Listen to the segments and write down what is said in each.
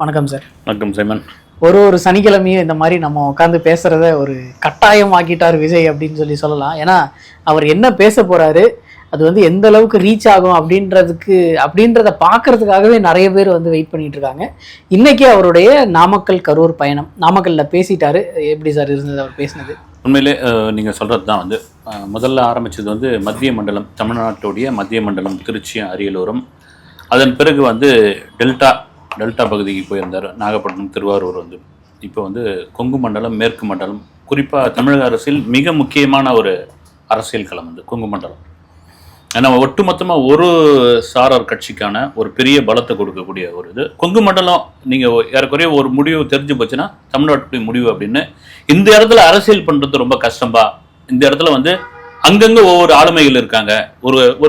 வணக்கம் சார். வணக்கம் சைமன். ஒரு சனிக்கிழமையும் இந்த மாதிரி நம்ம உட்காந்து பேசுறத ஒரு கட்டாயம் ஆக்கிட்டார் விஜய் அப்படின்னு சொல்லலாம். ஏன்னா அவர் என்ன பேச போறாரு, அது வந்து எந்த அளவுக்கு ரீச் ஆகும் அப்படின்றத பார்க்கறதுக்காகவே நிறைய பேர் வந்து வெயிட் பண்ணிட்டு இருக்காங்க. இன்னைக்கு அவருடைய நாமக்கல் கரூர் பயணம், நாமக்கல்ல பேசிட்டாரு. எப்படி சார் இருந்தது அவர் பேசினது? உண்மையிலே நீங்கள் சொல்கிறது தான் வந்து முதல்ல ஆரம்பித்தது வந்து மத்திய மண்டலம், தமிழ்நாட்டுடைய மத்திய மண்டலம், திருச்சி, அரியலூரும். அதன் பிறகு வந்து டெல்டா பகுதிக்கு போயிருந்தார், நாகப்பட்டினம், திருவாரூர். வந்து இப்போ வந்து கொங்கு மண்டலம், மேற்கு மண்டலம், குறிப்பாக தமிழக அரசியல் மிக முக்கியமான ஒரு அரசியல் களம் வந்து கொங்கு மண்டலம். ஏன்னா ஒட்டுமொத்தமாக ஒரு சாரார் கட்சிக்கான ஒரு பெரிய பலத்தை கொடுக்கக்கூடிய ஒரு இது கொங்கு மண்டலம். நீங்கள் ஏறக்குறைய ஒரு முடிவு தெரிஞ்சு போச்சுன்னா தமிழ்நாட்டுடைய முடிவு அப்படின்னு. இந்த இடத்துல அரசியல் பண்ணுறது ரொம்ப கஷ்டம்பா. இந்த இடத்துல வந்து அங்கங்கே ஒவ்வொரு ஆளுமைகள் இருக்காங்க.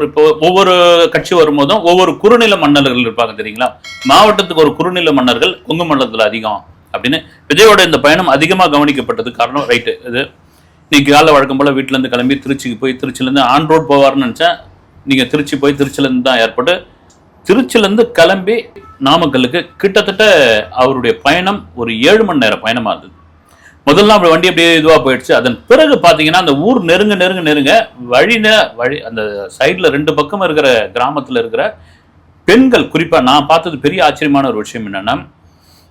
இப்போ ஒவ்வொரு கட்சி வரும்போதும் ஒவ்வொரு குறுநில மன்னர்கள் இருப்பாங்க தெரியுங்களா. மாவட்டத்துக்கு ஒரு குறுநில மன்னர்கள் கொங்கு மண்டலத்தில் அதிகம் அப்படின்னு விஜயோட இந்த பயணம் அதிகமாக கவனிக்கப்பட்டது காரணம் ரைட்டு. இது இன்னைக்கு காலை வழக்கம் போல் வீட்டிலேருந்து கிளம்பி திருச்சிக்கு போய் திருச்சிலேருந்து ஆன் ரோட் போவார்னு நினச்சேன். நீங்கள் திருச்சி போய் திருச்சிலேருந்து தான் ஏற்பட்டு திருச்சிலேருந்து கிளம்பி நாமக்கல்லுக்கு கிட்டத்தட்ட அவருடைய பயணம் ஒரு 7 மணி நேரம் பயணமாக இருந்தது. முதல்ல அப்படி வண்டி அப்படியே இதுவாக போயிடுச்சு. அதன் பிறகு பார்த்தீங்கன்னா அந்த ஊர் நெருங்க வழி அந்த சைடில் 2 பக்கம் இருக்கிற கிராமத்தில் இருக்கிற பெண்கள், குறிப்பாக நான் பார்த்தது பெரிய ஆச்சரியமான ஒரு விஷயம் என்னென்னா,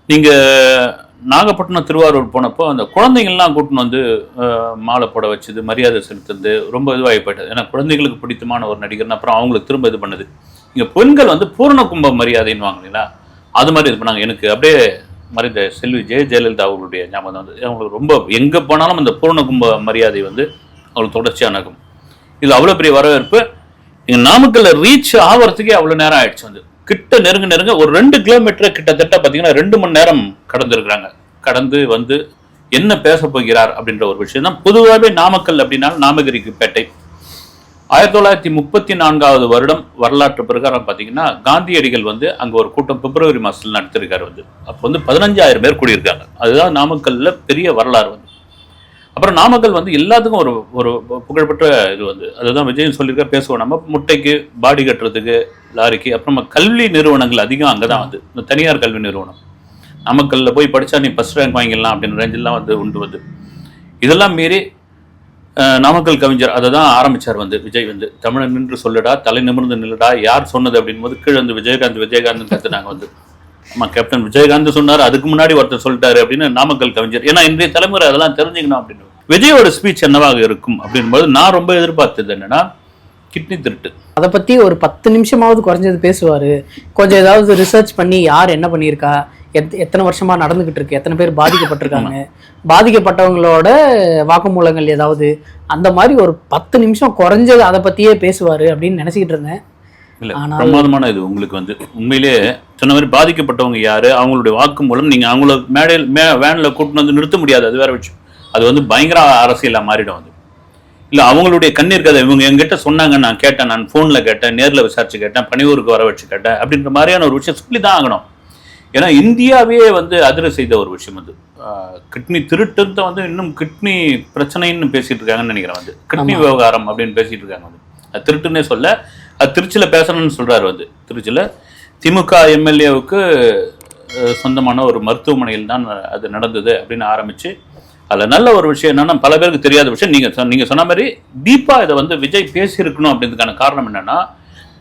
நீங்கள் நாகப்பட்டினம், திருவாரூர் போனப்போ அந்த குழந்தைங்கள்லாம் கூட்டின்னு வந்து மாலை போட வச்சது, மரியாதை செலுத்துறது ரொம்ப இதுவாகி போயிட்டது. ஏன்னா குழந்தைங்களுக்கு பிடித்தமான ஒரு நடிகர்னு அப்புறம் அவங்களுக்கு திரும்ப இது பண்ணுது. இங்கே பெண்கள் வந்து பூர்ண கும்ப மரியாதைன்னு வாங்கினீங்களா, அது மாதிரி இது பண்ணாங்க. எனக்கு அப்படியே மறைந்த செல்வி ஜெயலலிதா அவர்களுடைய ஞாபகம் வந்து அவங்களுக்கு ரொம்ப எங்கே போனாலும் அந்த பூர்ண கும்ப மரியாதை வந்து அவங்களுக்கு தொடர்ச்சியாக நடக்கும். இது அவ்வளோ பெரிய வரவேற்பு. இங்கே நாமக்கல்ல ரீச் ஆகிறதுக்கே அவ்வளோ நேரம் ஆயிடுச்சு. வந்து கிட்ட நெருங்க ஒரு 2 கிலோமீட்டர் கிட்டத்தட்ட பார்த்தீங்கன்னா 2 மணி நேரம் கடந்துருக்குறாங்க. கடந்து வந்து என்ன பேச போகிறார் அப்படின்ற ஒரு விஷயம் தான். பொதுவாகவே நாமக்கல் அப்படின்னா நாமகிரிக்கு பேட்டை. 1934 வருடம் வரலாற்று பிரகாரம் பார்த்தீங்கன்னா காந்தியடிகள் வந்து அங்கே ஒரு கூட்டம் பிப்ரவரி மாதத்தில் நடத்திருக்காரு. வந்து அப்போ வந்து 15,000 பேர் கூடியிருக்காங்க. அதுதான் நாமக்கல்ல பெரிய வரலாறு வந்து. அப்புறம் நாமக்கல் வந்து எல்லாத்துக்கும் ஒரு புகழ்பெற்ற இது வந்து அதுதான் விஜயன் சொல்லியிருக்காரு. பேசுவோம் நம்ம முட்டைக்கு, பாடி கட்டுறதுக்கு, லாரிக்கு. அப்புறமா கல்வி நிறுவனங்கள் அதிகம் அங்கே தான் வந்து இந்த தனியார் கல்வி நிறுவனம். நாமக்கல்ல போய் படித்தா நீ ஃபர்ஸ்ட் ரேங்க் வாங்கிடலாம் அப்படின்னு ரேஞ்செல்லாம் வந்து உண்டு வந்து. இதெல்லாம் மீறி நாமக்கல் கவிஞர் அதை தான் ஆரம்பித்தார் வந்து விஜய் வந்து. தமிழன் நின்று சொல்லடா, தலை நிமிர்ந்து நில்லடா, யார் சொன்னது அப்படின் போது கீழே வந்து விஜயகாந்த் கற்றுனாங்க வந்து. ஆமாம், கேப்டன் விஜயகாந்த் சொன்னார், அதுக்கு முன்னாடி ஒருத்தர் சொல்லிட்டாரு அப்படின்னு நாமக்கல் கவிஞர். ஏன்னா இன்றைய தலைமுறை அதெல்லாம் தெரிஞ்சுக்கணும் அப்படின்னு. விஜயோட ஸ்பீச் என்னவாக இருக்கும் அப்படின்போது நான் ரொம்ப எதிர்பார்த்தது என்னன்னா, கிட்னி திருட்டு அதை பற்றி ஒரு 10 நிமிஷமாவது குறைஞ்சது பேசுவார். கொஞ்சம் ஏதாவது ரிசர்ச் பண்ணி யார் என்ன பண்ணியிருக்கா, எத்தனை வருஷமா நடந்துகிட்டு இருக்கு, எத்தனை பேர் பாதிக்கப்பட்டிருக்காங்க, பாதிக்கப்பட்டவங்களோட வாக்குமூலங்கள் ஏதாவது, அந்த மாதிரி ஒரு 10 நிமிஷம் குறைஞ்சது அதை பற்றியே பேசுவார் அப்படின்னு நினச்சிக்கிட்டு இருந்தேன். இல்லை, பிரமாதமான இது. உங்களுக்கு வந்து உண்மையிலே சொன்ன மாதிரி பாதிக்கப்பட்டவங்க யாரு, அவங்களுடைய வாக்கு மூலம் நீங்கள் அவங்கள மேடையில் வேனில் கூட்டின்னு வந்து நிறுத்த முடியாது. அது வேற விஷயம். அது வந்து பயங்கர அரசியலாக மாறிடும். வந்து இல்லை அவங்களுடைய கண்ணீர் கதை இவங்க எங்கிட்ட சொன்னாங்க, நான் கேட்டேன், நான் ஃபோனில் கேட்டேன், நேரில் விசாரிச்சு கேட்டேன், பணியூருக்கு வர வச்சு கேட்டேன் அப்படின்ற மாதிரியான ஒரு விஷயம் சொல்லி தான் ஆகணும். ஏன்னா இந்தியாவே வந்து அதிர செய்த ஒரு விஷயம் வந்து கிட்னி திருட்டு வந்து இன்னும் கிட்னி பிரச்சனைன்னு பேசிட்டு இருக்காங்கன்னு நினைக்கிறேன். வந்து கிட்னி விவகாரம் அப்படின்னு பேசிட்டு இருக்காங்க. வந்து அது திருட்டுன்னே சொல்ல, அது திருச்சியில் பேசணும்னு சொல்கிறாரு. வந்து திருச்சியில் திமுக எம்எல்ஏவுக்கு சொந்தமான ஒரு மருத்துவமனையில் தான் அது நடந்தது அப்படின்னு ஆரம்பித்து, அதில் நல்ல ஒரு விஷயம் என்னென்னா, பல பேருக்கு தெரியாத விஷயம் நீங்கள் சொன்ன மாதிரி டீப்பாக இதை வந்து விஜய் பேசியிருக்கணும் அப்படின்றதுக்கான காரணம் என்னென்னா,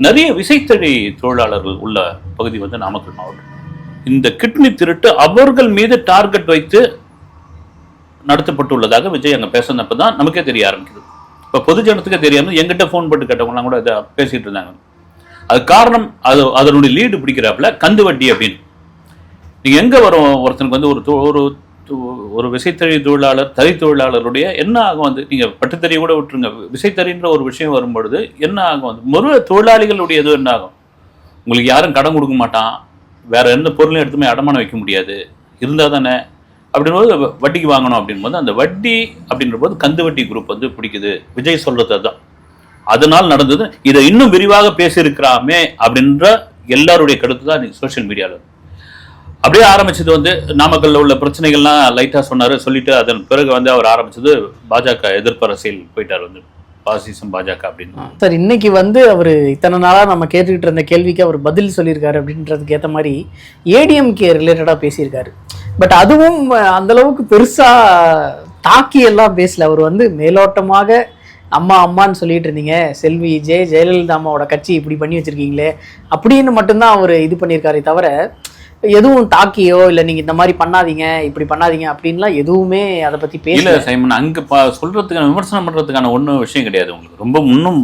நிறைய விசைத்தறி தொழிலாளர்கள் உள்ள பகுதி வந்து நாமக்கல் மாவட்டம். இந்த கிட்னி திருட்டு அவர்கள் மீது டார்கெட் வைத்து நடத்தப்பட்டுள்ளதாக விஜய் அங்கே பேசினப்போ தான் நமக்கே தெரிய ஆரம்பிக்குது. இப்போ பொதுஜனத்துக்கே தெரியாமல் எங்கிட்ட ஃபோன் போட்டு கேட்டவங்களாம் கூட இதை பேசிகிட்டு இருந்தாங்க. அது காரணம் அதனுடைய லீடு பிடிக்கிறாப்புல கந்து வட்டி அப்படின்னு. நீங்கள் எங்கே வரும் ஒருத்தனுக்கு வந்து ஒரு விசைத்தறி தொழிலாளர், தறி தொழிலாளருடைய என்ன ஆகும் வந்து, நீங்கள் பட்டுத்தறியை கூட விட்டுருங்க, விசைத்தறின்ற ஒரு விஷயம் வரும்பொழுது என்ன ஆகும் வந்து, ஒரு தொழிலாளிகளுடைய இது என்ன ஆகும், உங்களுக்கு யாரும் கடன் கொடுக்க மாட்டான், வேற எந்த பொருளையும் எடுத்துமே அடமானம் வைக்க முடியாது, இருந்தால் தானே அப்படின்போது வட்டிக்கு வாங்கணும் அப்படின்போது அந்த வட்டி அப்படின்ற போது கந்து வட்டி குரூப் வந்து பிடிக்குது. விஜய் சொல்றது அதுதான். அதனால் நடந்தது. இதை இன்னும் விரிவாக பேசியிருக்கிறாமே அப்படின்ற எல்லாருடைய கருத்து தான் சோசியல் மீடியாவில். அப்படியே ஆரம்பிச்சது வந்து நாமக்கல்ல உள்ள பிரச்சனைகள்லாம் லைட்டாக சொன்னார். சொல்லிட்டு அதன் பிறகு வந்து அவர் ஆரம்பிச்சது பாஜக எதிர்ப்பு அரசியல் போயிட்டார். வந்து பாசிசம் பாஜக அப்படின்னு. சார் இன்னைக்கு வந்து அவர் இத்தனை நாளாக நம்ம கேட்டுக்கிட்டு இருந்த கேள்விக்கு அவர் பதில் சொல்லியிருக்காரு அப்படின்றதுக்கு ஏற்ற மாதிரி ஏடிஎம்கே ரிலேட்டடாக பேசியிருக்காரு. பட் அதுவும் அந்த அளவுக்கு பெருசாக தாக்கி எல்லாம் பேசல. அவர் வந்து மேலோட்டமாக அம்மா அம்மான்னு சொல்லிட்டு இருந்தீங்க, செல்வி ஜெயலலிதா அம்மாவோட கட்சி இப்படி பண்ணி வச்சிருக்கீங்களே அப்படின்னு மட்டும்தான் அவர் இது பண்ணியிருக்காரே தவிர எதுவும் தாக்கியோ இல்லை நீங்கள் இந்த மாதிரி பண்ணாதீங்க இப்படி பண்ணாதீங்க அப்படின்லாம் எதுவுமே அதை பற்றி பேசல. சைமன் அங்கே சொல்கிறதுக்கான விமர்சனம் பண்ணுறதுக்கான ஒன்றும் விஷயம் கிடையாது உங்களுக்கு. ரொம்ப இன்னும்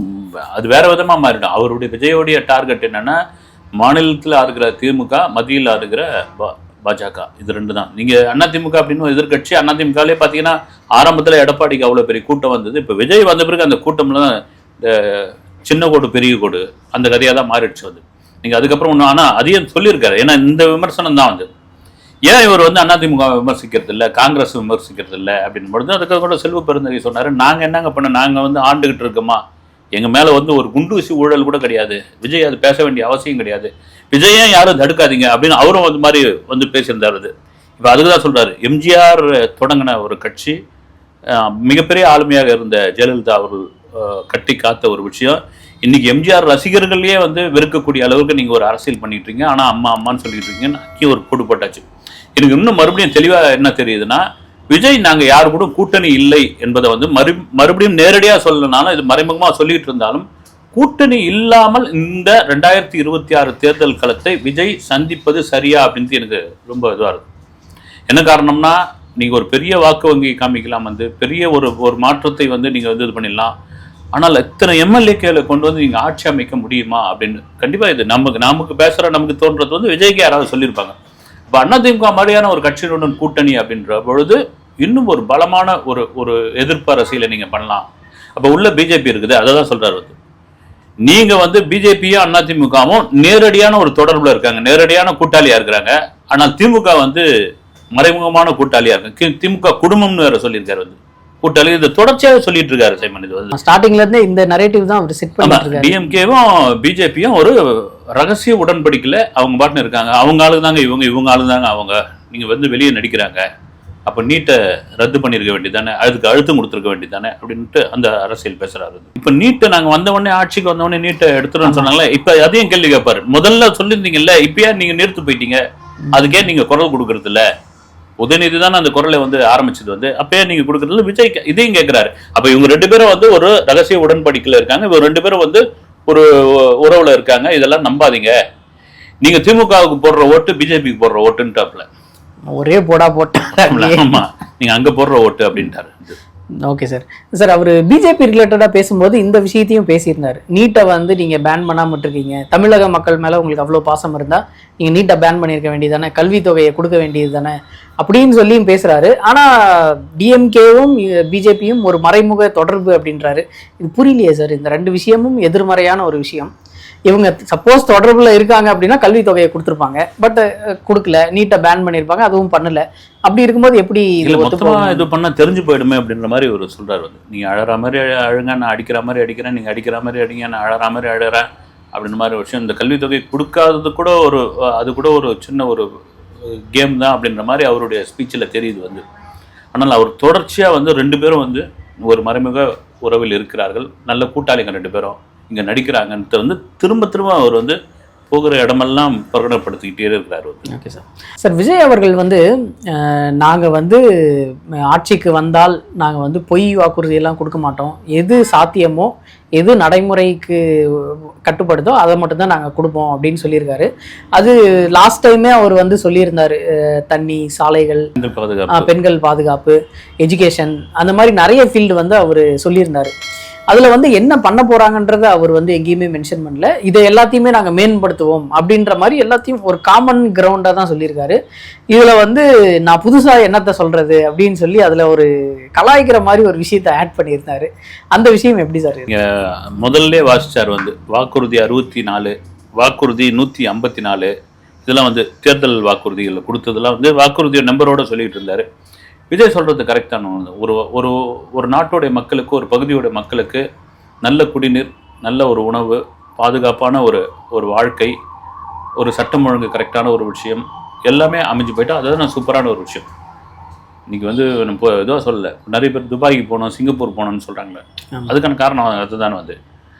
அது வேற விதமாக மாறிடும். அவருடைய விஜயோடைய டார்கெட் என்னென்னா மாநிலத்தில் இருக்கிற திமுக, மத்தியில் இருக்கிற பாஜக, இது ரெண்டு தான். நீங்கள் அதிமுக அப்படின்னு எதிர்கட்சி, அதிமுகலே பார்த்தீங்கன்னா ஆரம்பத்தில் எடப்பாடிக்கு அவ்வளோ பெரிய கூட்டம் வந்தது. இப்போ விஜய் வந்த பிறகு அந்த கூட்டம்லாம் இந்த சின்ன கோடு பெரிய கோடு அந்த கதையாக தான் மாறிடுச்சு வந்து. நீங்கள் அதுக்கப்புறம் ஒன்று ஆனால் அதையும் சொல்லியிருக்காரு. ஏன்னா இந்த விமர்சனம் தான் வந்து ஏன் இவர் வந்து அதிமுக விமர்சிக்கிறது இல்லை, காங்கிரஸ் விமர்சிக்கிறது இல்லை அப்படின்னு பொழுது அதுக்காக கூட செல்வ பெருந்தகை சொன்னார், நாங்கள் என்னங்க பண்ண, நாங்கள் வந்து ஆண்டுகிட்டு இருக்கோமா, எங்கள் மேலே வந்து ஒரு குண்டூசி ஊழல் கூட கிடையாது, விஜய் அது பேச வேண்டிய அவசியம் கிடையாது, விஜயம் யாரும் தடுக்காதீங்க அப்படின்னு அவரும் அந்த மாதிரி வந்து பேசியிருந்தார். அது இப்போ அதுக்கு தான் சொல்கிறாரு, எம்ஜிஆர் தொடங்கின ஒரு கட்சி, மிகப்பெரிய ஆளுமையாக இருந்த ஜெயலலிதா அவர்கள் கட்டி காத்த ஒரு விஷயம், இன்னைக்கு எம்ஜிஆர் ரசிகர்களே வந்து வெறுக்கக்கூடிய அளவுக்கு நீங்கள் ஒரு அரசியல் பண்ணிட்டு இருக்கீங்க, ஆனால் அம்மா அம்மான்னு சொல்லிட்டு இருக்கீங்கன்னு அக்கி ஒரு போட்டு போட்டாச்சு. எனக்கு இன்னும் மறுபடியும் தெளிவாக என்ன தெரியுதுன்னா, விஜய் நாங்கள் யாரு கூட கூட்டணி இல்லை என்பதை வந்து மறுபடியும் நேரடியாக சொல்லனாலும் இது மறைமுகமாக சொல்லிட்டு இருந்தாலும் கூட்டணி இல்லாமல் இந்த 2026 தேர்தல் களத்தை விஜய் சந்திப்பது சரியா அப்படின்ட்டு எனக்கு ரொம்ப இதுவாக இருக்கும். என்ன காரணம்னா, நீங்கள் ஒரு பெரிய வாக்கு வங்கி காமிக்கலாம், வந்து பெரிய ஒரு மாற்றத்தை வந்து நீங்கள் வந்து இது பண்ணிடலாம், ஆனால் இத்தனை எம்எல்ஏக்களை கொண்டு வந்து நீங்கள் ஆட்சி அமைக்க முடியுமா அப்படின்னு கண்டிப்பாக இது நமக்கு பேசுகிற நமக்கு தோன்றது வந்து விஜய்க்கு யாராவது சொல்லியிருப்பாங்க. இப்போ அதிமுக மாதிரியான ஒரு கட்சியுடன் கூட்டணி அப்படின்ற பொழுது இன்னும் ஒரு பலமான ஒரு எதிர்ப்பு அரசியலை நீங்கள் பண்ணலாம். அப்போ உள்ள பிஜேபி இருக்குது, அதை தான் சொல்கிறார் வந்து. நீங்கள் வந்து பிஜேபியும் அதிமுகவும் நேரடியான ஒரு தொடர்பில் இருக்காங்க, நேரடியான கூட்டாளியாக இருக்கிறாங்க. ஆனால் திமுக வந்து மறைமுகமான கூட்டாளியாக இருக்காங்க. திமுக குடும்பம்னு வேற சொல்லியிருக்காரு வந்து கூட்டாளி. இது தொடர்ச்சியாக சொல்லிட்டு இருக்காரு சைமன். இது வந்து ஸ்டார்டிங்ல இருந்தே இந்த நரேட்டிவ் தான் அவர் செட் பண்ணிட்டு இருக்காரு. டிஎம்கேவும் பிஜேபியும் ஒரு ரகசிய உடன்படிக்கையில் அவங்க பாட்டுன்னு இருக்காங்க. அவங்க ஆளுங்க தாங்க இவங்க ஆளுங்க தாங்க அவங்க. நீங்கள் வந்து வெளியே நடிக்கிறாங்க, அப்போ நீட்டை ரத்து பண்ணியிருக்க வேண்டியதானே, அதுக்கு அழுத்தம் கொடுத்துருக்க வேண்டியதானே அப்படின்ட்டு அந்த அரசியல் பேசுறாரு. இப்போ நீட்டை நாங்கள் வந்தவொடனே ஆட்சிக்கு வந்தவொடனே நீட்டை எடுத்துருன்னு சொன்னாங்களே, இப்போ அதையும் கேள்வி கேட்பாரு. முதல்ல சொல்லியிருந்தீங்கல்ல, இப்பயா நீங்கள் நிறுத்து போயிட்டீங்க, அதுக்கே நீங்கள் குரல் கொடுக்கறது இல்லை. உதயநிதி தானே அந்த குரலை வந்து ஆரம்பிச்சது வந்து, அப்பயே நீங்க கொடுக்கறதுல விஜய் இதையும் கேட்கிறாரு. அப்ப இவங்க ரெண்டு பேரும் வந்து ஒரு ரகசிய உடன்படிக்கையில இருக்காங்க, இவங்க ரெண்டு பேரும் வந்து ஒரு உறவுல இருக்காங்க, இதெல்லாம் நம்பாதீங்க. நீங்க திமுகவுக்கு போடுற ஓட்டு பிஜேபிக்கு போடுற ஓட்டுன்ட்டாப்ல, ஒரே போடா போட்டாரு. ஆமா, நீங்க அங்க போடுற ஓட்டு அப்படின்ட்டாரு. Okay sir. சார் அவர் பிஜேபி ரிலேட்டடாக பேசும்போது இந்த விஷயத்தையும் பேசியிருந்தார். நீட்டை வந்து நீங்கள் பேன் பண்ணாமல் இருக்கீங்க, தமிழக மக்கள் மேலே உங்களுக்கு அவ்வளோ பாசம் இருந்தால் நீங்கள் நீட்டை பேன் பண்ணியிருக்க வேண்டியது தானே, கல்வித்தொகையை கொடுக்க வேண்டியது தானே அப்படின்னு சொல்லியும் பேசுகிறாரு. ஆனால் டிஎம்கேவும் பிஜேபியும் ஒரு மறைமுக தொடர்பு அப்படின்றாரு. இது புரியலையே சார். இந்த ரெண்டு விஷயமும் எதிர்மறையான ஒரு விஷயம். இவங்க சப்போஸ் தொடர்புல இருக்காங்க அப்படின்னா கல்வித்தொகையை கொடுத்துருப்பாங்க, பட் கொடுக்கல, நீட்டை பேன் பண்ணியிருப்பாங்க, அதுவும் பண்ணல. அப்படி இருக்கும்போது எப்படி இது பண்ண தெரிஞ்சு போயிடுமே அப்படின்ற மாதிரி ஒரு சொல்றாரு வந்து. நீங்க அழற மாதிரி அழுங்க, நான் அடிக்கிற மாதிரி அடிக்கிறேன், நீங்க அடிக்கிற மாதிரி அடிங்க, நான் அழற மாதிரி அழறேன் அப்படின்ற மாதிரி விஷயம். இந்த கல்வித்தொகை கொடுக்காதது கூட அது கூட ஒரு சின்ன ஒரு கேம் தான் அப்படின்ற மாதிரி அவருடைய ஸ்பீச்சில் தெரியுது வந்து. ஆனால் அவர் தொடர்ச்சியாக வந்து ரெண்டு பேரும் வந்து ஒரு மறைமுக உறவில் இருக்கிறார்கள், நல்ல கூட்டாளிங்க ரெண்டு பேரும் இங்கே நடிக்கிறாங்கன்ட்டு வந்து திரும்ப அவர் வந்து போகிற இடமெல்லாம் பிரகடனப்படுத்திக்கிட்டே இருக்கிறார். Okay sir. சார் விஜய் அவர்கள் வந்து நாங்கள் வந்து ஆட்சிக்கு வந்தால் நாங்கள் வந்து பொய் வாக்குறுதியெல்லாம் கொடுக்க மாட்டோம், எது சாத்தியமோ எது நடைமுறைக்கு கட்டுப்படுதோ அதை மட்டும்தான் நாங்கள் கொடுப்போம் அப்படின்னு சொல்லியிருக்காரு. அது லாஸ்ட் டைமே அவர் வந்து சொல்லியிருந்தார், தண்ணி, சாலைகள், பெண்கள் பாதுகாப்பு, எஜுகேஷன், அந்த மாதிரி நிறைய ஃபீல்டு வந்து அவர் சொல்லியிருந்தார். அதில் வந்து என்ன பண்ண போகிறாங்கன்றதை அவர் வந்து எங்கேயுமே மென்ஷன் பண்ணல. இதை எல்லாத்தையுமே நாங்கள் மேம்படுத்துவோம் அப்படின்ற மாதிரி எல்லாத்தையும் ஒரு காமன் கிரவுண்டாக தான் சொல்லியிருக்காரு. இதில் வந்து நான் புதுசாக என்னத்தை சொல்கிறது அப்படின்னு சொல்லி அதில் ஒரு கலாய்க்கிற மாதிரி ஒரு விஷயத்தை ஆட் பண்ணியிருந்தாரு. அந்த விஷயம் எப்படி சார்? முதல்ல வாசிச்சார் வந்து வாக்குறுதி 64, வாக்குறுதி 154, இதெல்லாம் வந்து தேர்தல் வாக்குறுதிகள் கொடுத்ததெல்லாம் வந்து வாக்குறுதி நம்பரோடு சொல்லிட்டு இருந்தார். விஜய் சொல்கிறது கரெக்டான ஒரு நாட்டோடைய மக்களுக்கு, ஒரு பகுதியோட மக்களுக்கு நல்ல குடிநீர், நல்ல ஒரு உணவு, பாதுகாப்பான ஒரு வாழ்க்கை, ஒரு சட்டம் ஒழுங்கு கரெக்டான ஒரு விஷயம் எல்லாமே அமைஞ்சு போயிட்டா அதுதான் சூப்பரான ஒரு விஷயம். இன்னைக்கு வந்து இப்போ ஏதோ சொல்லல, நிறைய பேர் துபாய்க்கு போகணும், சிங்கப்பூர் போகணும்னு சொல்கிறாங்களே, அதுக்கான காரணம் அதுதான் வந்து.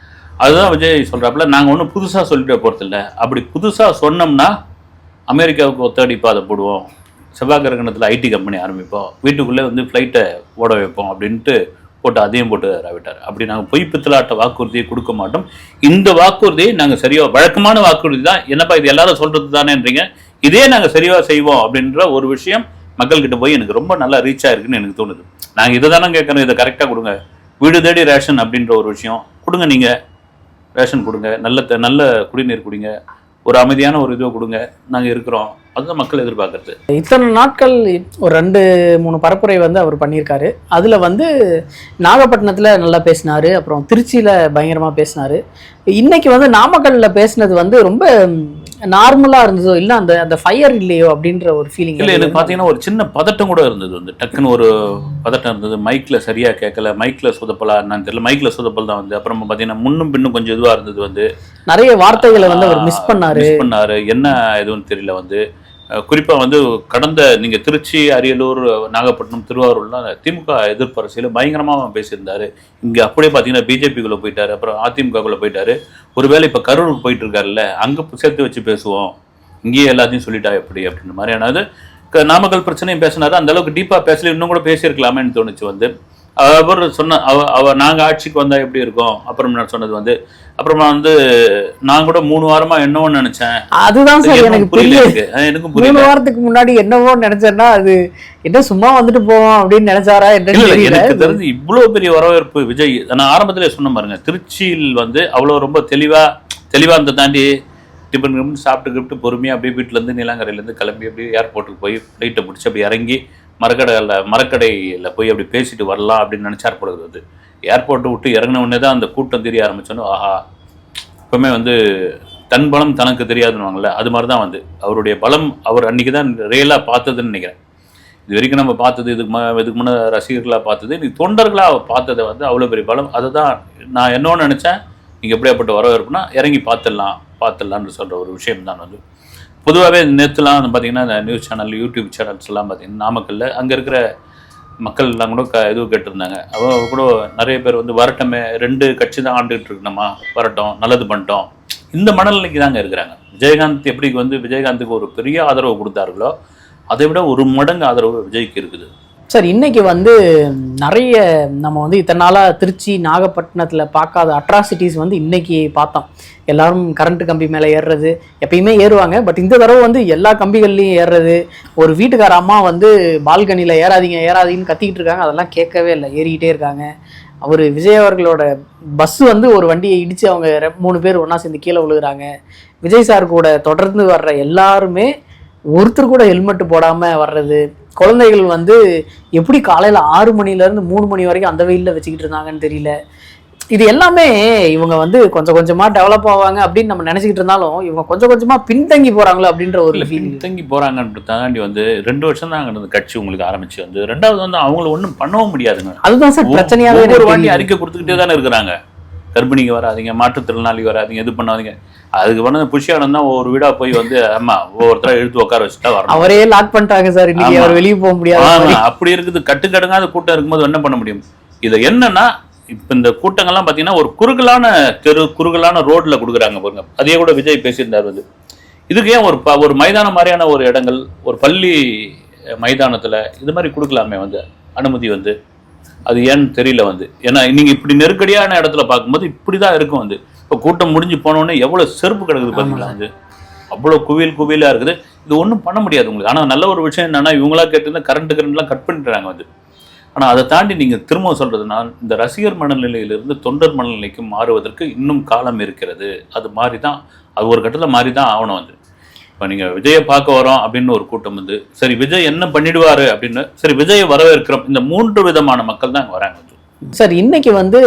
அதுதான் விஜய் சொல்கிறாப்புல, நாங்கள் ஒன்றும் புதுசாக சொல்லிட்டு போகிறதில்ல, அப்படி புதுசாக சொன்னோம்னா அமெரிக்காவுக்கு ஒத்தடி பாதை போடுவோம், செவ்வாய் கிரகணத்தில் ஐடி கம்பெனி ஆரம்பிப்போம், வீட்டுக்குள்ளே வந்து ஃப்ளைட்டை ஓட வைப்போம் அப்படின்ட்டு போட்டு அதையும் போட்டு விட்டார். அப்படி நாங்கள் பொய் பித்தலாட்ட வாக்குறுதியை கொடுக்க மாட்டோம். இந்த வாக்குறுதியை நாங்கள் சரியாக, வழக்கமான வாக்குறுதி தான், என்னப்பா இது எல்லாரும் சொல்கிறது தானேன்றீங்க, இதே நாங்கள் சரியாக செய்வோம் அப்படின்ற ஒரு விஷயம் மக்கள்கிட்ட போய் எனக்கு ரொம்ப நல்லா ரீச் ஆயிருக்குன்னு எனக்கு தோணுது. நாங்கள் இதை தானே கேட்கணும், இதை கரெக்டாக கொடுங்க, வீடு தேடி ரேஷன் அப்படின்ற ஒரு விஷயம் கொடுங்க, நீங்கள் ரேஷன் கொடுங்க, நல்ல குடிநீர் குடிங்க, ஒரு அமைதியான ஒரு இதுவை கொடுங்க, நாங்கள் இருக்கிறோம், அதுதான் மக்கள் எதிர்பார்க்கறது. இத்தனை நாட்கள் ஒரு 2-3 பரப்புரை வந்து அவர் பண்ணியிருக்காரு. அதில் வந்து நாகப்பட்டினத்தில் நல்லா பேசினார், அப்புறம் திருச்சியில் பயங்கரமாக பேசினார். இன்னைக்கு வந்து நாமக்கல்லில் பேசினது வந்து ரொம்ப நார்மலாக இருந்ததோ இல்லை, அந்த ஃபயர் இல்லையோ அப்படின்ற ஒரு ஃபீலிங் இல்லை. எனக்கு பார்த்தீங்கன்னா ஒரு சின்ன பதட்டம் கூட இருந்தது, வந்து டக்குன்னு ஒரு பதட்டம் இருந்தது. மைக்கில் சரியாக கேட்கல, மைக்கில் சொதப்பலா என்னன்னு தெரியல, மைக்கில் சொதப்பல் தான் வந்து. அப்புறம் பார்த்தீங்கன்னா முன்னும் பின்னும் கொஞ்சம் இதுவாக இருந்தது, வந்து நிறைய வார்த்தைகளை வந்து அவர் மிஸ் பண்ணாரு, என்ன எதுவும் தெரியல வந்து. குறிப்பாக வந்து கடந்த நீங்கள் திருச்சி, அரியலூர், நாகப்பட்டினம், திருவாரூர்லாம் திமுக எதிர்ப்பு அரசியல் பயங்கரமாக பேசியிருந்தார். இங்கே அப்படியே பார்த்தீங்கன்னா பிஜேபிக்குள்ளே போயிட்டார், அப்புறம் அதிமுகக்குள்ளே போயிட்டார். ஒருவேளை இப்போ கரூருக்கு போயிட்டு இருக்காருல்ல, அங்கே சேர்த்து வச்சு பேசுவோம், இங்கேயே எல்லாத்தையும் சொல்லிட்டா எப்படி அப்படின்ற மாதிரியானது. நாமக்கல் பிரச்சனையும் பேசினாரு, அந்த அளவுக்கு டீப்பாக பேசல, இன்னும் கூட பேசியிருக்கலாமேன்னு தோணுச்சு வந்து. அவர் சொன்ன நாங்கள் ஆட்சிக்கு வந்தால் எப்படி இருக்கும், அப்புறம் நான் சொன்னது வந்து, அப்புறமா வந்து நான் கூட 3 வாரமா என்னவோ நினைச்சேன். அதுதான் சார் எனக்கு புரியல. எனக்கும் புரியல. 3 வாரத்துக்கு முன்னாடி என்னவோ நினைச்சேன்னா அது என்ன சும்மா வந்துட்டு போவோம் அப்படின்னு நினைச்சாரா? எனக்கு தெரிஞ்சு இவ்வளவு பெரிய வரவேற்பு விஜய், நான் ஆரம்பத்திலே சொன்ன பாருங்க, திருச்சியில் வந்து அவ்வளோ ரொம்ப தெளிவா அந்த தாண்டி டிஃபன் சாப்பிட்டு பொறுமையாக அப்படியே வீட்டிலேருந்து நீலாங்கரையிலேருந்து கிளம்பி அப்படியே ஏர்போர்ட்டுக்கு போய் ஃப்ளைட்டை பிடிச்சி அப்படி இறங்கி மரக்கடையில் போய் அப்படி பேசிட்டு வரலாம் அப்படின்னு நினச்சார் பொழுது வந்து ஏர்போர்ட்டை விட்டு இறங்கின உடனே தான் அந்த கூட்டம் தெரிய ஆரம்பிச்சோன்னு, ஆஹா எப்பவுமே வந்து தன் பலம் தனக்கு தெரியாதுன்னுவாங்கள்ல, அது மாதிரி தான் வந்து அவருடைய பலம் அவர் அன்றைக்கி தான் ரியலாக பார்த்ததுன்னு நினைக்கிறேன். இது வரைக்கும் நம்ம பார்த்தது, இதுக்கு முன்னே ரசிகர்களாக பார்த்தது, இன்னைக்கு தொண்டர்களாக பார்த்ததை வந்து அவ்வளோ பெரிய பலம். அதை தான் நான் என்னோன்னு நினச்சேன், நீங்கள் எப்படியாப்பட்ட வரவேற்புனா இறங்கி பார்த்துடலான்னு சொல்கிற ஒரு விஷயம் தான் வந்து. பொதுவாகவே நேற்றுலாம் வந்து பார்த்திங்கன்னா இந்த நியூஸ் சேனல், யூடியூப் சேனல்ஸ் எல்லாம் பார்த்திங்கன்னா நாமக்கல்லில் அங்கே இருக்கிற மக்கள் எல்லாம் கூட எதுவும் கேட்டிருந்தாங்க. அவங்க கூட நிறைய பேர் வந்து வரட்டமே, 2 கட்சி தான் ஆண்டுகிட்டு இருக்கணுமா, வரட்டும், நல்லது பண்ணிட்டோம், இந்த மனநிலைக்கு தாங்க இருக்கிறாங்க. விஜயகாந்த் எப்படி வந்து விஜயகாந்துக்கு ஒரு பெரிய ஆதரவு கொடுத்தார்களோ அதை விட 1 மடங்கு ஆதரவு விஜய்க்கு இருக்குது. சார் இன்னைக்கு வந்து நிறைய நம்ம வந்து இத்தனை நாளாக திருச்சி, நாகப்பட்டினத்தில் பார்க்காத அட்ராசிட்டிஸ் வந்து இன்னைக்கு பார்த்தோம். எல்லாரும் கரண்ட் கம்பி மேலே ஏறுறது, எப்பயுமே ஏறுவாங்க, பட் இந்த தடவை வந்து எல்லா கம்பிகள்லையும் ஏறுறது. ஒரு வீட்டுக்கார அம்மா வந்து பால்கனியில் ஏறாதீங்கன்னு கத்திக்கிட்டு இருக்காங்க, அதெல்லாம் கேட்கவே இல்லை, ஏறிக்கிட்டே இருக்காங்க. அவர் விஜய் அவர்களோட பஸ்ஸு வந்து ஒரு வண்டியை இடித்து அவங்க 3 பேர் ஒன்றா சேர்ந்து கீழே விழுகிறாங்க. விஜய் சார் கூட தொடர்ந்து வர்ற எல்லாருமே ஒருத்தர் கூட ஹெல்மெட் போடாமல் வர்றது. குழந்தைகள் வந்து எப்படி காலையில் 6 மணிலேருந்து 3 மணி வரைக்கும் அந்த வெயிலில் வச்சுக்கிட்டு இருந்தாங்கன்னு தெரியல. இது எல்லாமே இவங்க வந்து கொஞ்சம் கொஞ்சமாக டெவலப் ஆவாங்க அப்படின்னு நம்ம நினச்சிக்கிட்டு இருந்தாலும் இவங்க கொஞ்சம் கொஞ்சமாக பின்தங்கி போகிறாங்களோ அப்படின்ற ஒரு பின்தங்கி போகிறாங்கன்ற தாண்டி வந்து 2 வருஷம் தான் அங்கே கட்சி உங்களுக்கு ஆரம்பிச்சு வந்து, 2வது வந்து அவங்கள ஒன்றும் பண்ணவும் முடியாதுங்க. அதுதான் சார் பிரச்சனையாகவே. ஒரு வாண்டி அறிக்கை கொடுத்துக்கிட்டே தானே இருக்கிறாங்க, கர்ப்பிணிக்கு வராதிங்க, மாற்றுத்திறனாளி வராதிங்க, இது பண்ணாதீங்க. அதுக்கு வந்து புஷியானம் தான் ஒவ்வொரு வீடா போய் வந்து ஆமா ஒவ்வொருத்தர எழுத்து உட்கார வச்சுட்டா வரணும். அவரே லாக் பண்ணிட்டாங்க சார், இன்னைக்கு அவர் வெளியே போக முடியாது. அப்படி இருக்குது, கட்டுக்கடங்காத கூட்டம் இருக்கும்போது என்ன பண்ண முடியும்? இது என்னன்னா, இப்ப இந்த கூட்டங்கள்லாம் பாத்தீங்கன்னா ஒரு குறுகலான ரோட்ல கொடுக்குறாங்க பாருங்க. அதே கூட விஜய் பேசியிருந்தார் வந்து, இதுக்கு ஏன் ஒரு மைதானம் மாதிரியான ஒரு இடங்கள், ஒரு பள்ளி மைதானத்துல இது மாதிரி கொடுக்கலாமே வந்து அனுமதி வந்து, அது ஏன்னு தெரியல வந்து. ஏன்னா நீங்க இப்படி நெருக்கடியான இடத்துல பார்க்கும்போது இப்படிதான் இருக்கும் வந்து. இப்போ கூட்டம் முடிஞ்சு போனோடனே எவ்வளோ செருப்பு கிடக்குது பார்த்தீங்களா வந்து, அவ்வளோ குவியலாக இருக்குது. இது ஒன்றும் பண்ண முடியாது உங்களுக்கு. ஆனால் நல்ல ஒரு விஷயம் என்னென்னா, இவங்களா கேட்டிருந்தா கரண்ட்லாம் கட் பண்ணிட்டுறாங்க வந்து. ஆனால் அதை தாண்டி நீங்கள் திரும்ப சொல்கிறதுனா, இந்த ரசிகர் மனநிலையிலிருந்து தொண்டர் மனநிலைக்கு மாறுவதற்கு இன்னும் காலம் இருக்கிறது. அது மாதிரி தான், அது ஒரு கட்டத்தில் மாறி தான் ஆகணும் வந்து. இப்போ நீங்கள் விஜயை பார்க்க வரோம் அப்படின்னு ஒரு கூட்டம் வந்து, சரி விஜய் என்ன பண்ணிடுவார் அப்படின்னு, சரி விஜயை வரவேற்கிறோம், இந்த 3 விதமான மக்கள் தான் அங்கே வராங்க. சார் இன்னைக்கு வந்து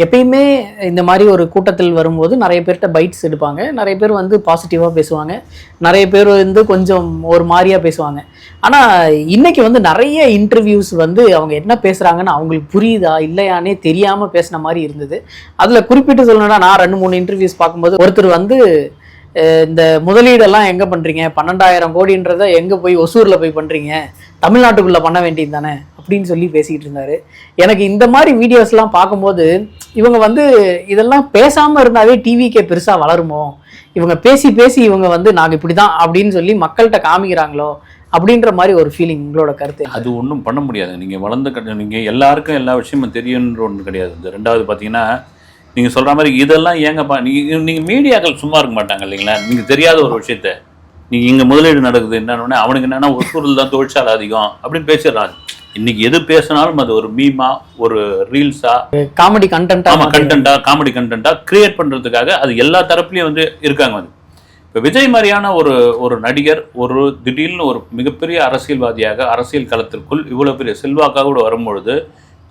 எப்பயுமே இந்த மாதிரி ஒரு கூட்டத்தில் வரும்போது நிறைய பேர்கிட்ட பைட்ஸ் எடுப்பாங்க, நிறைய பேர் வந்து பாசிட்டிவாக பேசுவாங்க, நிறைய பேர் வந்து கொஞ்சம் ஒரு மாதிரியாக பேசுவாங்க. ஆனால் இன்னைக்கு வந்து நிறைய இன்டர்வியூஸ் வந்து அவங்க என்ன பேசுகிறாங்கன்னு அவங்களுக்கு புரியுதா இல்லையானே தெரியாமல் பேசின மாதிரி இருந்தது. அதில் குறிப்பிட்டு சொல்லணும்னா, நான் 2-3 இன்டர்வியூஸ் பார்க்கும்போது ஒருத்தர் வந்து இந்த முதலீடெல்லாம் எங்க பண்றீங்க, 12,000 கோடின்றத எங்க போய் ஒசூர்ல போய் பண்றீங்க, தமிழ்நாட்டுக்குள்ள பண்ண வேண்டியது தானே அப்படின்னு சொல்லி பேசிக்கிட்டு இருந்தாரு. எனக்கு இந்த மாதிரி வீடியோஸ்லாம் பார்க்கும்போது இவங்க வந்து இதெல்லாம் பேசாம இருந்தாவே டிவிக்கே பெருசா வளருமோ, இவங்க பேசி பேசி இவங்க வந்து நாங்க இப்படிதான் அப்படின்னு சொல்லி மக்கள்கிட்ட காமிக்கிறாங்களோ அப்படின்ற மாதிரி ஒரு ஃபீலிங். உங்களோட கருத்து? அது ஒன்றும் பண்ண முடியாது. நீங்கள் வளர்ந்து நீங்கள் எல்லாருக்கும் எல்லா விஷயமும் தெரியுன்ற ஒன்று கிடையாது. இந்த ரெண்டாவது பார்த்தீங்கன்னா நீங்கள் சொல்கிற மாதிரி இதெல்லாம் ஏங்கப்பா நீங்கள் மீடியாக்கள் சும்மா இருக்க மாட்டாங்க இல்லைங்களா? நீங்கள் தெரியாத ஒரு விஷயத்த நீங்கள் இங்கே முதலீடு நடக்குது என்னன்னா அவனுக்கு என்னென்னா ஒசூரில் தான் தொழிற்சாலை அதிகம் அப்படின்னு பேசிடுறாங்க. இன்னைக்கு எது பேசினாலும் அது ஒரு மீமா, ஒரு ரீல்ஸா, காமெடி கண்டென்ட்டா, காமெடி கண்டென்ட்டா கிரியேட் பண்ணுறதுக்காக அது எல்லா தரப்புலையும் வந்து இருக்காங்க. வந்து இப்போ விஜய் மாதிரியான ஒரு நடிகர் ஒரு திடீர்னு ஒரு மிகப்பெரிய அரசியல்வாதியாக அரசியல் களத்திற்குள் இவ்வளோ பெரிய செல்வாக்காக கூட வரும்பொழுது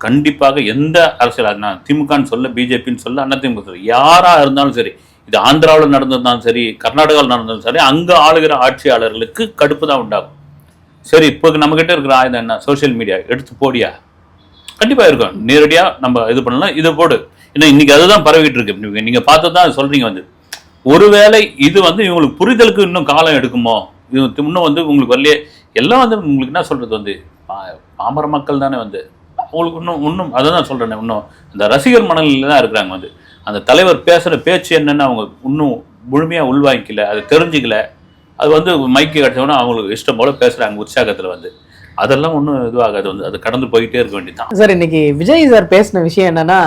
கண்டிப்பாக எந்த அரசியல், நான் திமுகன்னு சொல்ல, பிஜேபின்னு சொல்ல, அதிமுக சொல்ல, யாராக இருந்தாலும் சரி, இது ஆந்திராவில் நடந்திருந்தாலும் சரி, கர்நாடகாவில் நடந்தாலும் சரி, அங்கே ஆளுகிற ஆட்சியாளர்களுக்கு கடுப்பு தான் உண்டாகும். சரி, இப்போ நம்மகிட்ட இருக்கிற ஆயுதம் என்ன? சோசியல் மீடியா எடுத்து போடியா, கண்டிப்பாக இருக்கும். நேரடியாக நம்ம இது பண்ணலாம், இதை போடு. ஏன்னா இன்னைக்கு அதுதான் பரவிட்டு இருக்கு. நீங்கள் பார்த்து தான் சொல்றீங்க. வந்து ஒருவேளை இது வந்து இவங்களுக்கு புரிதலுக்கு இன்னும் காலம் எடுக்குமோ, இது இன்னும் வந்து உங்களுக்கு வரலையே எல்லாம் வந்து உங்களுக்கு என்ன சொல்றது, வந்து பாமர மக்கள் தானே வந்து அவங்களுக்கு இன்னும் அதை தான் சொல்கிறேன். இன்னும் அந்த ரசிகர் மனநிலையில் தான் இருக்கிறாங்க. வந்து அந்த தலைவர் பேசுகிற பேச்சு என்னென்னு அவங்க இன்னும் முழுமையாக உள்வாங்கிக்கல, அதை தெரிஞ்சிக்கல. அது வந்து மைக்கு கிடச்சோன்னா அவங்களுக்கு இஷ்டம் போல் பேசுகிறாங்க உற்சாகத்தில். வந்து அதெல்லாம் ஒன்றும் இதுவாகாது. வந்து அது கடந்து போயிட்டே இருக்க வேண்டியதான். சார், இன்னைக்கு விஜய் சார் பேசின விஷயம் என்னன்னா,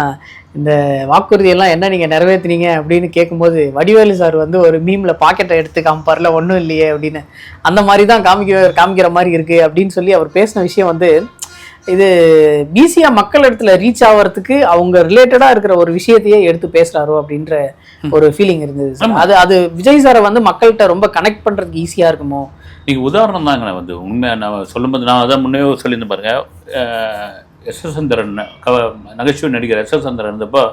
இந்த வாக்குறுதியெல்லாம் என்ன நீங்கள் நிறைவேற்றினீங்க அப்படின்னு கேட்கும்போது வடிவேலு சார் வந்து ஒரு மீம்ல பாக்கெட்டை எடுத்து காமிப்பார்ல, ஒன்றும் இல்லையே அப்படின்னு, அந்த மாதிரி தான் காமிக்கிற மாதிரி இருக்குது அப்படின்னு சொல்லி அவர் பேசின விஷயம் வந்து இது ஈஸியாக மக்கள் இடத்துல ரீச் ஆகிறதுக்கு அவங்க ரிலேட்டடாக இருக்கிற ஒரு விஷயத்தையே எடுத்து பேசுகிறாரோ அப்படின்ற ஒரு ஃபீலிங் இருந்தது சார். அது விஜய் சாரை வந்து மக்கள்கிட்ட ரொம்ப கனெக்ட் பண்ணுறதுக்கு ஈஸியாக இருக்குமோ? நீங்கள் உதாரணம் தாங்க. வந்து உண்மை நான் சொல்லும்போது நான் அதான் முன்னே சொல்லியிருந்தேன் பாருங்க. எஸ்.எஸ். சந்திரன் நகைச்சுவை நடிகர் எஸ்.எஸ். சந்திரன் இருந்தப்போ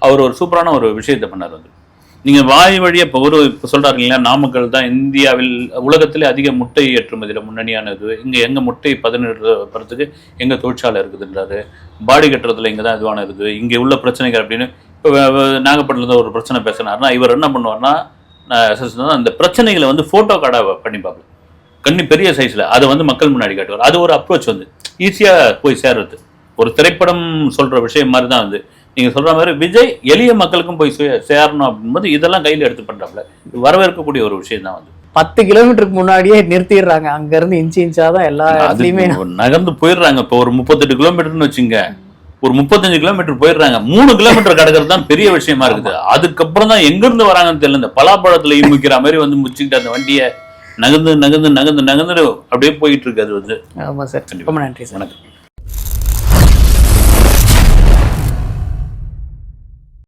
அவர் ஒரு சூப்பரான ஒரு விஷயத்தை பண்ணார். வந்து நீங்கள் வாய் வழியாக இப்போ சொல்கிறாரு இல்லையா, நாமக்கல் தான் இந்தியாவில் உலகத்திலே அதிக முட்டை ஏற்றுமதியில் முன்னணியானது, இங்கே எங்கள் முட்டை பதனிடுறதுக்கு எங்கள் தொழிற்சாலை இருக்குதுன்றாரு. பாடி கட்டுறதுல இங்கே தான் இதுவான இருக்குது, இங்கே உள்ள பிரச்சனைகள் அப்படின்னு. இப்போ நாகப்பட்டினத்தில் ஒரு பிரச்சனை பேசினார்னா இவர் என்ன பண்ணுவார்னா, அந்த பிரச்சனைகளை வந்து ஃபோட்டோ கார்டாக பண்ணி பார்ப்பேன், கண்ணி பெரிய சைஸில் அதை வந்து மக்கள் முன்னாடி காட்டுவார். அது ஒரு அப்ரோச் வந்து ஈஸியாக போய் சேர்றது. ஒரு திரைப்படம் சொல்கிற விஷயம் மாதிரி தான் வந்து நீங்கள் சொல்கிற மாதிரி விஜய் எளிய மக்களுக்கும் போய் சேரணும் அப்படின்போது இதெல்லாம் கையில் எடுத்து பண்ணுறாப்புல வரவேற்கக்கூடிய ஒரு விஷயம் தான். வந்து 10 கிலோமீட்டருக்கு முன்னாடியே நிறுத்திடுறாங்க. அங்கேருந்து இன்ச்சா தான் எல்லா இடத்துலையுமே நகர்ந்து போயிடுறாங்க. இப்போ ஒரு 38 கிலோமீட்டர்னு வச்சுங்க, ஒரு 35 கிலோமீட்டர் போயிடுறாங்க. 3 கிலோமீட்டர் கிடக்கிறது தான் பெரிய விஷயமா இருக்குது. அதுக்கப்புறம் தான் எங்கிருந்து வராங்கன்னு தெரியல. இந்த பலாப்பழத்துல இமுக்கிற மாதிரி வந்து முச்சுக்கிட்டு அந்த வண்டியை நகர்ந்து அப்படியே போயிட்டு இருக்கு. அது வந்து ஆமாம் சார். ரொம்ப நன்றி சார். வணக்கம்.